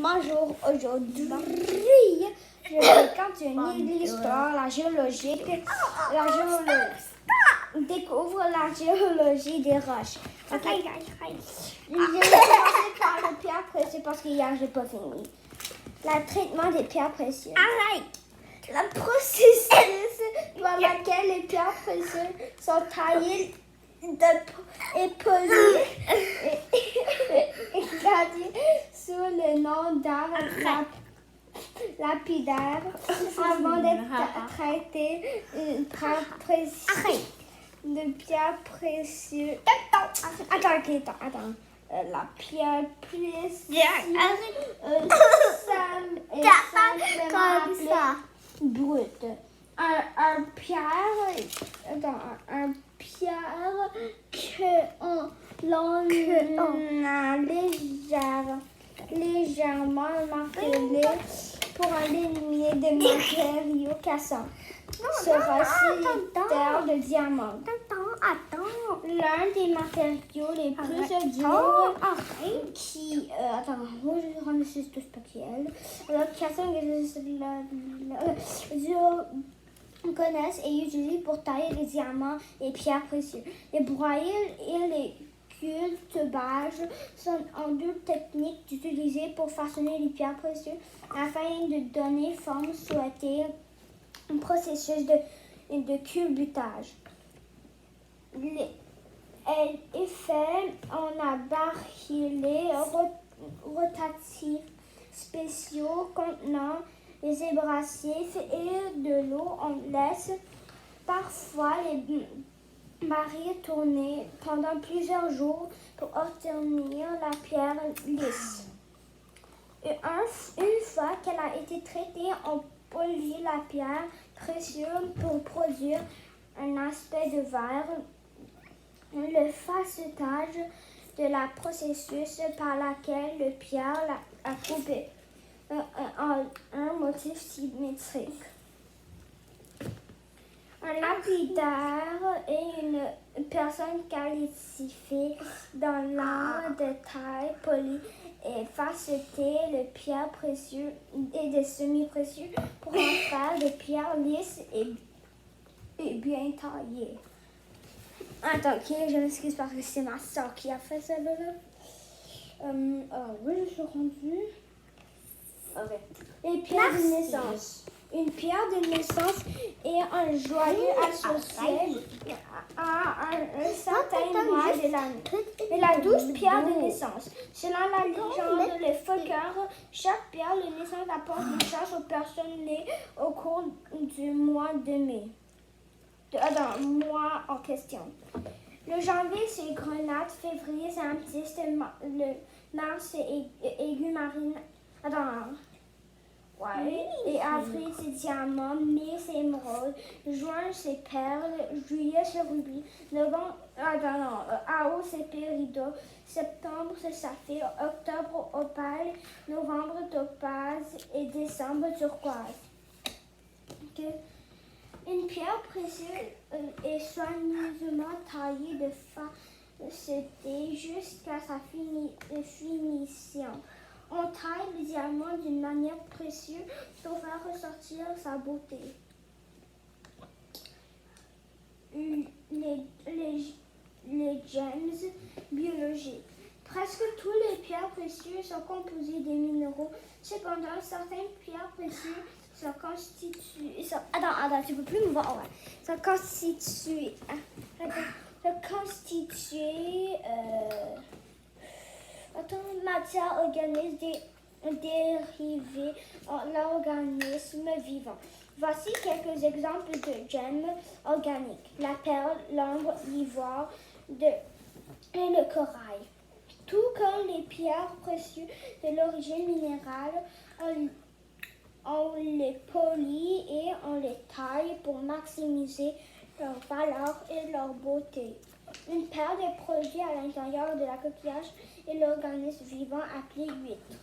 Bonjour, aujourd'hui, je vais continuer l'histoire, la géologie. Découvre la géologie des roches. Ok, je vais commencer par les pierres précieuses parce qu'hier, je n'ai pas fini. Le traitement des pierres précieuses. Le processus par lequel les pierres précieuses sont taillées et polies et gardées sous le nom d'art lapidaire avant d'être traitées une de pierre précieuse. Attends. La pierre précieuse simplement appelée brute. Un pierre l'on a légèrement martelé pour éliminer des matériaux cassants. Sera-t-il terre de diamant? L'un des matériaux les plus durs qui... moi je vais rendre ce spatial. Le cassant connaissent et utilisent pour tailler les diamants et pierres précieuses. Les broyures et les cultivages sont en deux techniques utilisées pour façonner les pierres précieuses afin de donner forme souhaitée. Un processus de culbutage. Elle est faite en barillets rotatifs spéciaux contenant les abrasifs et de l'eau. On laisse parfois les barils tourner pendant plusieurs jours pour obtenir la pierre lisse. Et une fois qu'elle a été traitée, on polit la pierre précieuse pour produire un aspect de verre. Le facetage de la processus par lequel le pierre a coupé un motif symétrique. Un lapidaire est une personne qualifiée dans l'art de taille, polie et faceter les pierres précieuses et des semi-précieux pour en faire des pierres lisses et bien taillées. Attends, ok, je m'excuse parce que c'est ma soeur qui a fait ça là. Oui, je suis rendue. Ok. Les pierres de naissance. Une pierre de naissance est un joyau associé à un certain mois de l'année. Et la 12 pierres de naissance. Selon la légende, les folklore, chaque pierre de naissance apporte une chance aux personnes nées au cours du mois de mai. Mois en question. Le janvier, c'est grenade. Février, c'est améthyste. Le mars, c'est aigu marine. Et avril, c'est diamant. Mai, c'est émeraude. Juin, c'est perle. Juillet, c'est rubis. Novembre, août, c'est péridot. Septembre, c'est saphir. Octobre, opale. Novembre, topaze. Et décembre, turquoise. Okay. Une pierre précieuse est soigneusement taillée de faceter jusqu'à sa finition. On taille le diamant d'une manière précieuse pour faire ressortir sa beauté. Les gems biologiques. Presque toutes les pierres précieuses sont composées des minéraux. Cependant, certaines pierres précieuses sont constituées. Tu peux plus me voir. Ouais. Sont constituées. Matière organique dérivée en l'organisme vivant. Voici quelques exemples de gemmes organiques. La perle, l'ambre, l'ivoire et le corail. Tout comme les pierres précieuses de l'origine minérale, on les polit et on les taille pour maximiser leur valeur et leur beauté. Une paire de produits à l'intérieur de la coquillage et l'organisme vivant appelé huître.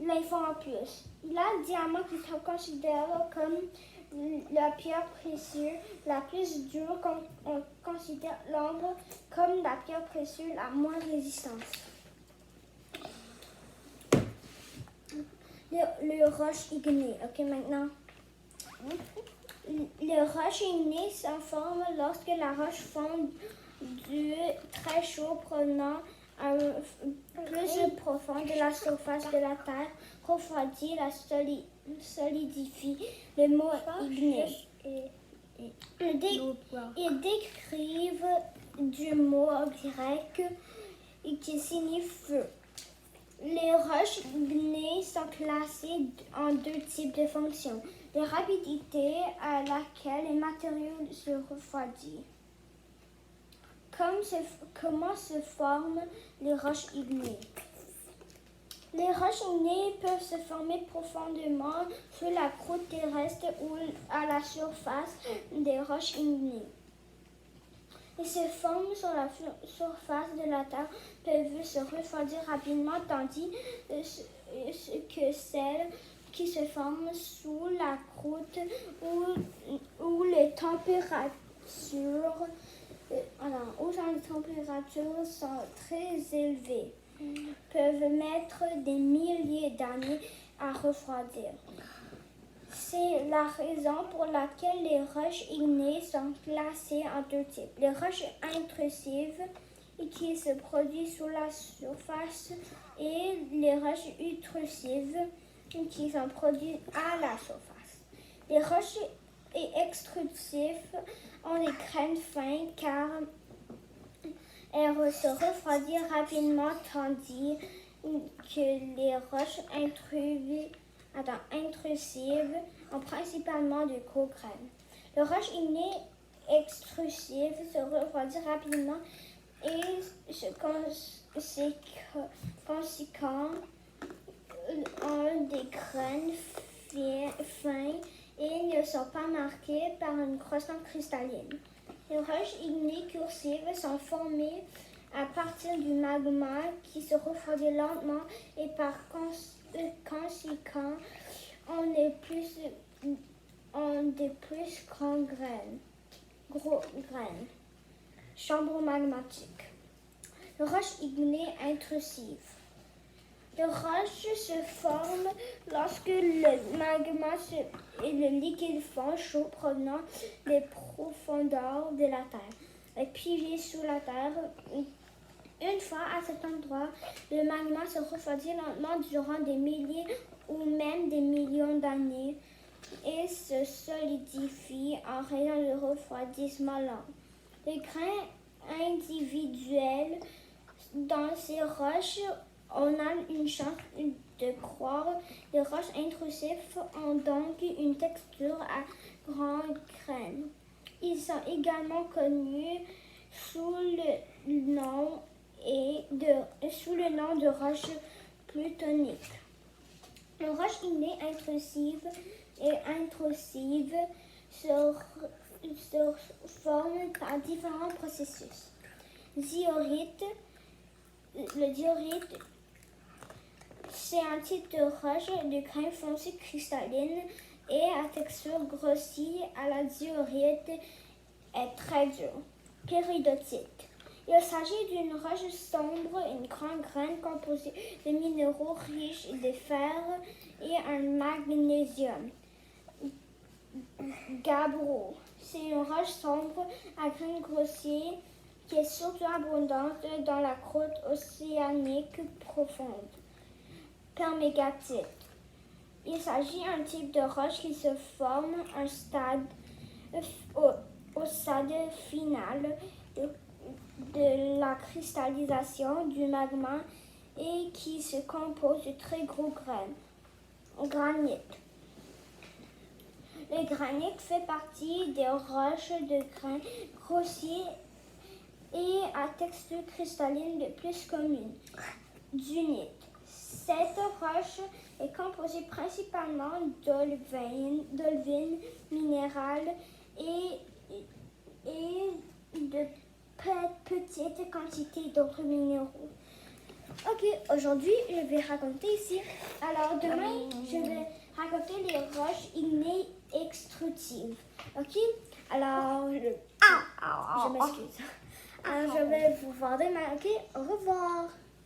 L'info en plus. Le diamant qui se considère comme la pierre précieuse la plus dure, on considère l'ambre comme la pierre précieuse la moins résistante. le roche ignées. OK, maintenant. Le roche ignée s'en forme lorsque la roche fond du très chaud provenant plus profond de la surface de la terre, refroidit, la solidifie. Le mot igné. Ils décrivent du mot grec qui signifie feu. Les roches ignées sont classées en deux types de fonctions. La rapidité à laquelle les matériaux se refroidissent. Comment se forment les roches ignées? Les roches ignées peuvent se former profondément sur la croûte terrestre ou à la surface des roches ignées. Ils se forment sur la surface de la terre, peuvent se refroidir rapidement, tandis que celles qui se forment sous la croûte où les températures sont très élevées, peuvent mettre des milliers d'années à refroidir. C'est la raison pour laquelle les roches ignées sont classées en deux types. Les roches intrusives qui se produisent sous la surface et les roches intrusives qui sont produites à la surface. Les roches extrusives ont des graines fines car elles se refroidissent rapidement tandis que les roches intrusives ont principalement de gros graines. Les roches ignées extrusives se refroidissent rapidement et conséquent ont des graines fines et ne sont pas marquées par une croissance cristalline. Les roches ignées cursives sont formées à partir du magma qui se refroidit lentement et par conséquent ont de plus grandes graines. Chambre magmatique. Les roches ignées intrusives. Les roches se forment lorsque le magma et le liquide fond chaud provenant des profondeurs de la Terre est pillé sous la Terre. Une fois à cet endroit, le magma se refroidit lentement durant des milliers ou même des millions d'années et se solidifie en raison du refroidissement lent. Les grains individuels dans ces roches, on a une chance de croire. Les roches intrusives ont donc une texture à grands grains. Ils sont également connus sous le nom de roches plutoniques. Les roches ignées intrusives et intrusives se forment par différents processus. Le diorite, c'est un type de roche de grain foncé cristalline et à texture grossie à la diorite est très dure. Péridotite. Il s'agit d'une roche sombre, une grande graine composée de minéraux riches de fer et un magnésium. Gabbro. C'est une roche sombre à grain grossier qui est surtout abondante dans la croûte océanique profonde. Permégatite. Il s'agit d'un type de roche qui se forme au stade final de la cristallisation du magma et qui se compose de très gros grains. Granit. Le granit fait partie des roches de grains grossiers et à texture cristalline de plus commune. Dunite. Cette roche est composée principalement d'olivine minérale et de petites quantités d'autres minéraux. Ok, aujourd'hui, je vais raconter ici. Alors, demain, je vais raconter les roches ignées extrusives. Ok? Alors, je m'excuse. Alors, je vais vous voir demain. Ok? Au revoir.